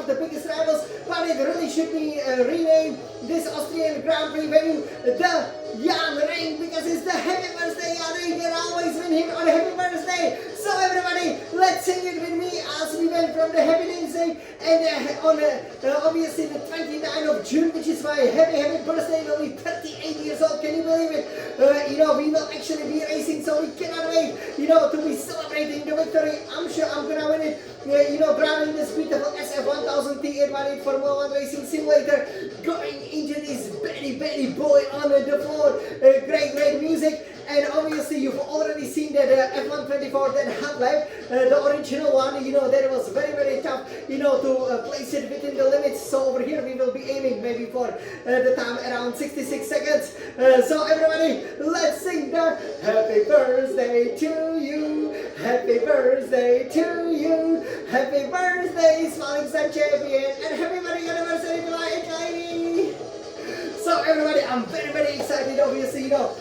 of the biggest rivals, but it really should be renamed this Austrian Grand Prix venue the Jan Ring, because it's the happy birthday Jan Ring, and I always win him on a happy birthday. So everybody, let's sing it with me as we went from the Happy Day and on obviously the 29th of June, which is my happy birthday. Will be 38 years old. Can you believe it? We will actually be racing, so we cannot wait, to be celebrating the victory. I'm sure I'm gonna win it. Driving this beautiful SF1000 T818 Formula 1 Racing Simulator, going into this Betty boy on the floor. Great music. And obviously you've already seen that F124, that hot lap, the original one, that was very tough, to place it within the limits. So over here we will be aiming maybe for the time around 66 seconds. So everybody, let's sing the happy birthday to you, happy birthday to you, happy birthday Smiling Sun Champion, and happy wedding anniversary to my lady. So everybody, I'm very excited. Obviously, we are,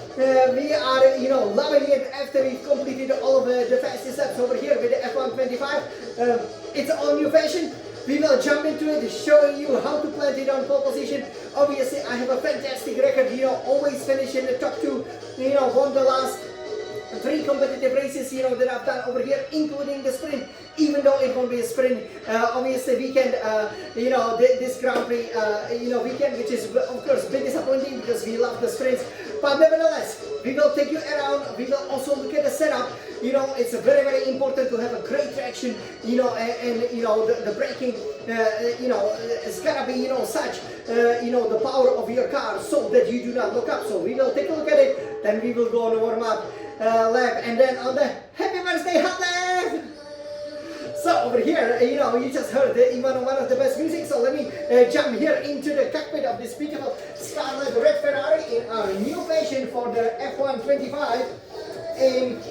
loving it after we've completed all of the fastest laps over here with the F125. It's all new fashion. We will jump into it, showing you how to plant it on pole position. Obviously, I have a fantastic record, always finish in the top two, won the last 3 competitive races, that I've done over here, including the sprint. Even though it won't be a sprint, obviously weekend, this Grand Prix, weekend, which is of course a bit disappointing because we love the sprints. But nevertheless, we will take you around. We will also look at the setup. It's very important to have a great traction, and the braking, it's gotta be, such, the power of your car so that you do not look up. So we will take a look at it, then we will go on a warm-up lap, and then on the happy birthday hot lap. So over here, you just heard one of the best music. So let me jump here into the cockpit of this beautiful Scarlet Red Ferrari in our new fashion for the F125. And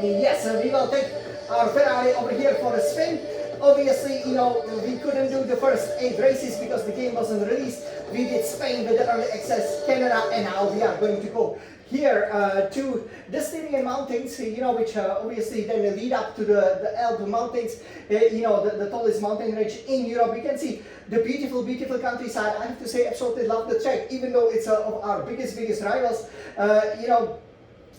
yes, we will take our Ferrari over here for a spin. Obviously, we couldn't do the first 8 races because the game wasn't released. We did Spain with the early access, Canada, and now we are going to go here to the Styrian Mountains, which obviously then lead up to the Alp Mountains, the tallest mountain range in Europe. You can see the beautiful countryside. I have to say, absolutely love the track, even though it's of our biggest rivals.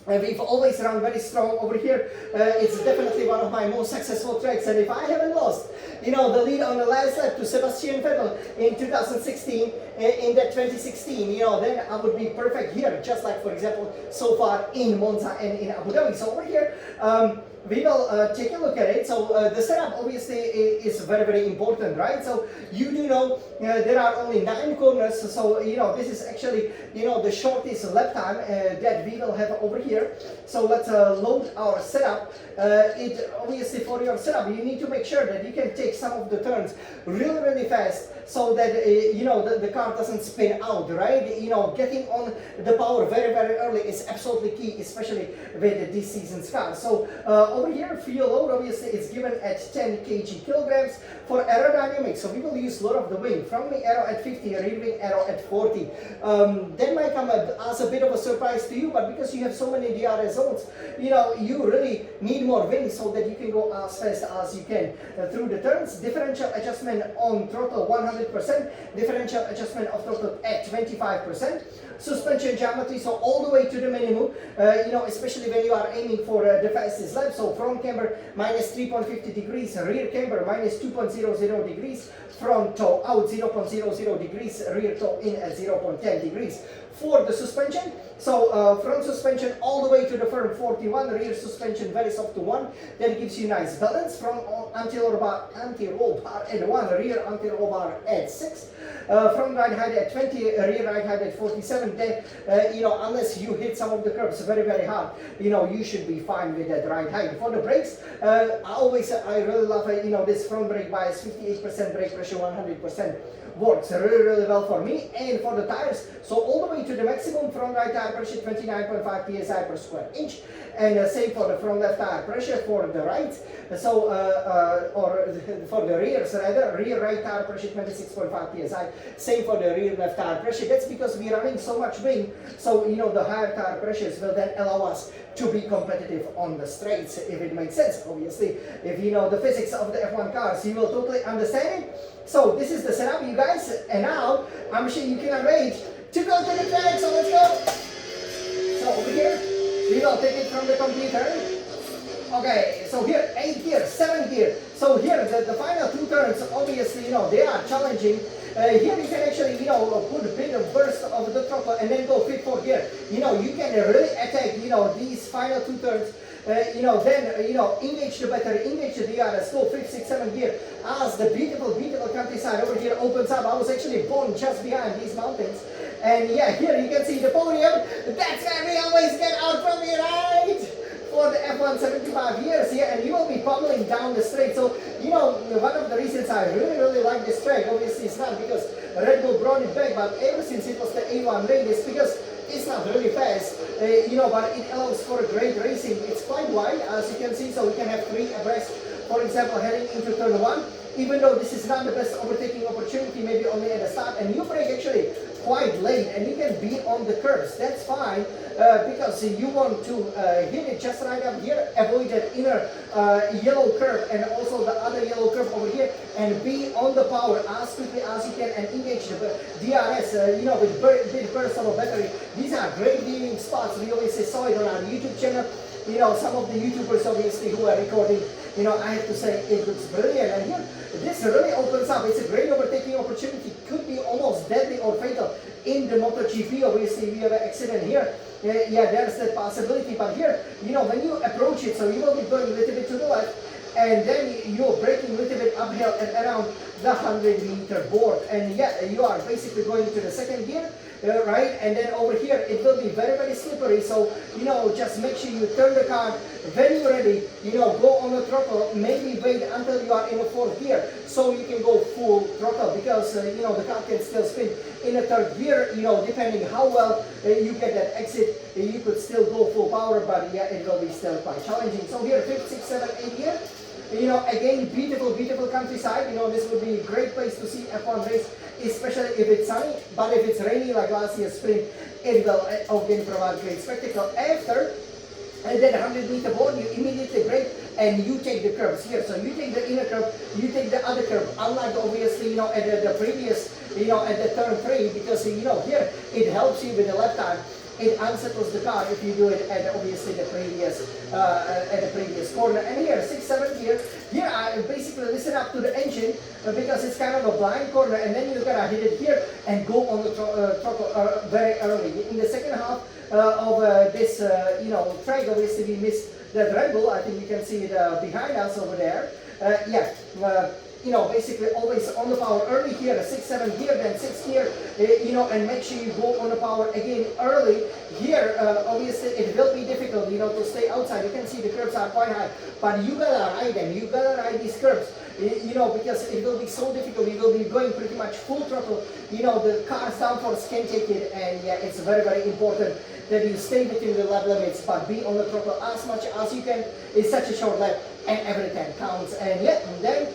We've always run very strong over here. It's definitely one of my most successful tracks, and if I haven't lost, the lead on the last lap to Sebastian Vettel in 2016, in that 2016, then I would be perfect here, just like, for example, so far in Monza and in Abu Dhabi. So over here, we will take a look at it. So the setup obviously is very important, right? So you do know there are only 9 corners, so this is actually the shortest lap time that we will have over here. So let's load our setup. Obviously for your setup you need to make sure that you can take some of the turns really fast, so that the car doesn't spin out, right? Getting on the power very early is absolutely key, especially with this season's car. So over here, fuel load obviously is given at 10 kilograms. For aerodynamics, so we will use load of the wing, front wing aero at 50, rear wing aero at 40. That might come as a bit of a surprise to you, but because you have so many DRS zones, you really need more wing so that you can go as fast as you can through the turns. Differential adjustment on throttle 100%, differential adjustment of throttle at 25%. Suspension geometry, so all the way to the minimum, especially when you are aiming for the fastest lap. So front camber minus 3.50 degrees, rear camber minus 2.00 degrees, front toe out 0.00 degrees, rear toe in at 0.10 degrees. For the suspension, so front suspension all the way to the firm 41, rear suspension very soft to 1. That gives you nice balance. Front anti-roll bar at 1, rear anti-roll bar at 6. Front ride height at 20, rear ride height at 47. Then, unless you hit some of the curves very hard, you should be fine with that ride height. For the brakes, I really love this front brake bias, 58% brake pressure, 100%. Works really well for me. And for the tires, so all the way to the maximum front right tire pressure 29.5 psi per square inch, and same for the front left tire pressure for the right. So or for the rears rather, rear right tire pressure 26.5 psi. Same for the rear left tire pressure. That's because we're running so much wind. So the higher tire pressures will then allow us to be competitive on the straights, if it makes sense. Obviously, if you know the physics of the F1 cars, you will totally understand it. So this is the setup, you guys, and now I'm sure you cannot wait to go to the track. So let's go. So over here, we will take it from the computer. Okay, so here 8 gear, 7 gear. So here the final 2 turns, obviously, they are challenging. Here you can actually, put a bit of burst of the throttle and then go 5th, 4th gear. You can really attack, these final 2 turns. Then, engage the battery, engage the DRS, go 5th, 6th, 7th gear. As the beautiful, beautiful countryside over here opens up. I was actually born just behind these mountains. And yeah, here you can see the podium. That's where we always get out from here, right? For the F1 75 years here, and you will be pummeling down the straight. So, one of the reasons I really, really like this track, obviously it's not because Red Bull brought it back, but ever since it was the A1 race, it's because it's not really fast, but it allows for a great racing. It's quite wide, as you can see, so we can have 3 abreast, for example, heading into turn 1. Even though this is not the best overtaking opportunity, maybe only at the start, and you brake actually quite late, and you can be on the curves. That's fine, because you want to hit it just right up here, avoid that inner yellow curve and also the other yellow curve over here, and be on the power as quickly as you can and engage the DRS, with big burst of a battery. These are great viewing spots. We always saw it on our YouTube channel. Some of the YouTubers obviously who are recording, I have to say it looks brilliant. And here, this really opens up. It's a great overtaking opportunity. Could be almost deadly or fatal in the MotoGP. Obviously, we have an accident here. Yeah, there's that possibility. But here, when you approach it, so you will be going a little bit to the left, and then you're braking a little bit uphill at around the 100-meter board. And yeah, you are basically going to the 2nd gear. Right, and then over here it will be very, very slippery, so just make sure you turn the car when you're ready, go on the throttle, maybe wait until you are in the 4th gear so you can go full throttle, because the car can still spin in the 3rd gear, depending how well you get that exit, you could still go full power, but yeah, it will be still quite challenging. So here 5th, 6th, 7th, 8th gear. Again, beautiful, beautiful countryside. This would be a great place to see F1 race, especially if it's sunny. But if it's rainy like last year's spring, it will again provide great spectacle. After and then 100-meter board, you immediately brake and you take the curves here. So you take the inner curve, you take the other curve. Unlike obviously, at the previous, at the turn 3, because here it helps you with the left arm. It unsettles the car if you do it at obviously the previous corner. And here, 6th, 7th gear, here I basically listen up to the engine because it's kind of a blind corner, and then you're gonna hit it here and go on the throttle very early. In the second half of this track, obviously we missed the Red Bull. I think you can see it behind us over there. Basically always on the power early here, 6th, 7th gear, then 6th gear, and make sure you go on the power again early. Here, obviously it will be difficult, to stay outside. You can see the curves are quite high, but you gotta ride them, you gotta ride these curves, because it will be so difficult. You will be going pretty much full throttle, the car's downforce can take it, and yeah, it's very, very important that you stay within the lap limits, but be on the throttle as much as you can. It's such a short lap, and every 10 counts. And yeah, and then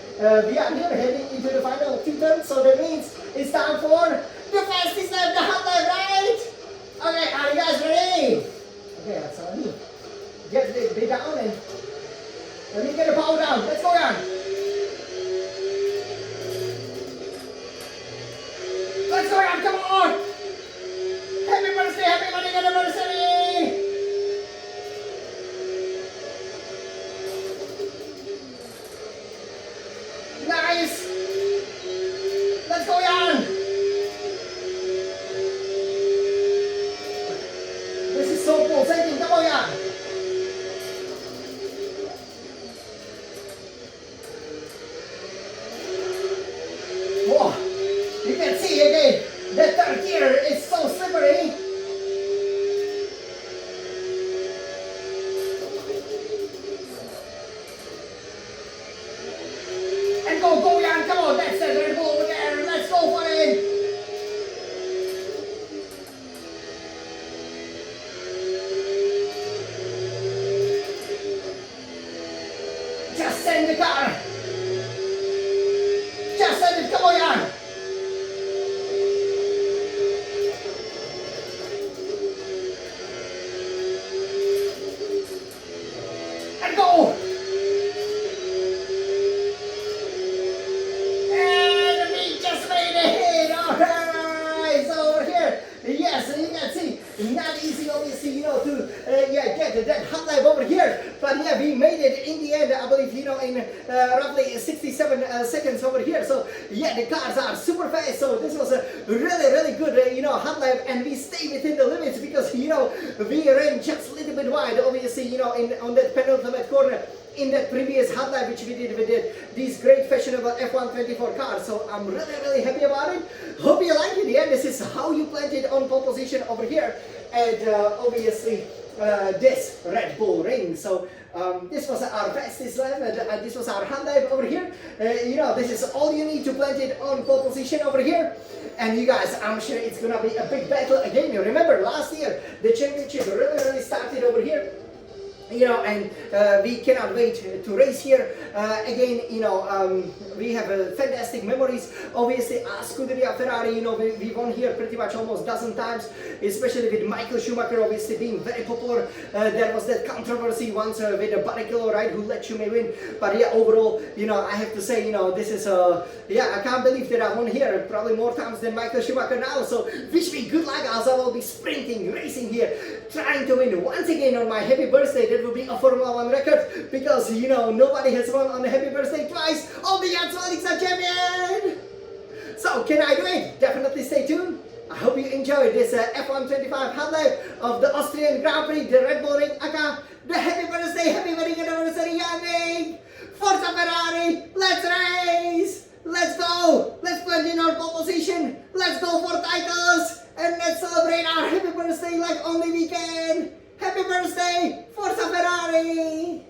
we are here heading into the final 2 turns, so that means it's time for the fastest lap, the hot lap, right? Okay, are you guys ready? Okay, that's all I need. Get the bit down and let me get the power down. Let's go down. Let's go down, come on! Happy birthday, happy wedding anniversary! Nice! Let's go, Jan! This is so pulsating, come on, Jan! Whoa! You can see again, the 3rd gear is so slippery! And go, Jan! in roughly 67 seconds over here. So yeah, the cars are super fast. So this was a really good, hot lap, and we stay within the limits because we ran just a little bit wide. Obviously, on that penultimate corner. In that previous hot lap which we did these great fashionable F124 cars. So I'm really happy about it. Hope you like it. Yeah, this is how you planted on pole position over here at obviously this Red Bull Ring. So this was our fastest lap, this was our hot lap over here. This is all you need to plant it on pole position over here. And you guys, I'm sure it's gonna be a big battle again. You remember last year the championship really started over here. And we cannot wait to race here again. We have fantastic memories. Obviously, Scuderia Ferrari, we won here pretty much almost dozen times, especially with Michael Schumacher obviously being very popular. There was that controversy once with Barrichello, right, who let Schumi win. But yeah, overall, I have to say, this is I can't believe that I won here probably more times than Michael Schumacher now. So wish me good luck as I will be sprinting, racing here, trying to win once again on my happy birthday. That will be a Formula 1 record because nobody has won on a happy birthday twice. Only Jan Svalik's a champion! So can I do it? Definitely stay tuned. I hope you enjoyed this F125 hot lap of the Austrian Grand Prix, the Red Bull Ring aka the happy birthday, happy wedding anniversary, Yannick! Forza Ferrari! Let's race! Let's go! Let's plant in our pole position! Let's go for titles! And let's celebrate our happy birthday like only we can! Happy birthday, Forza Ferrari!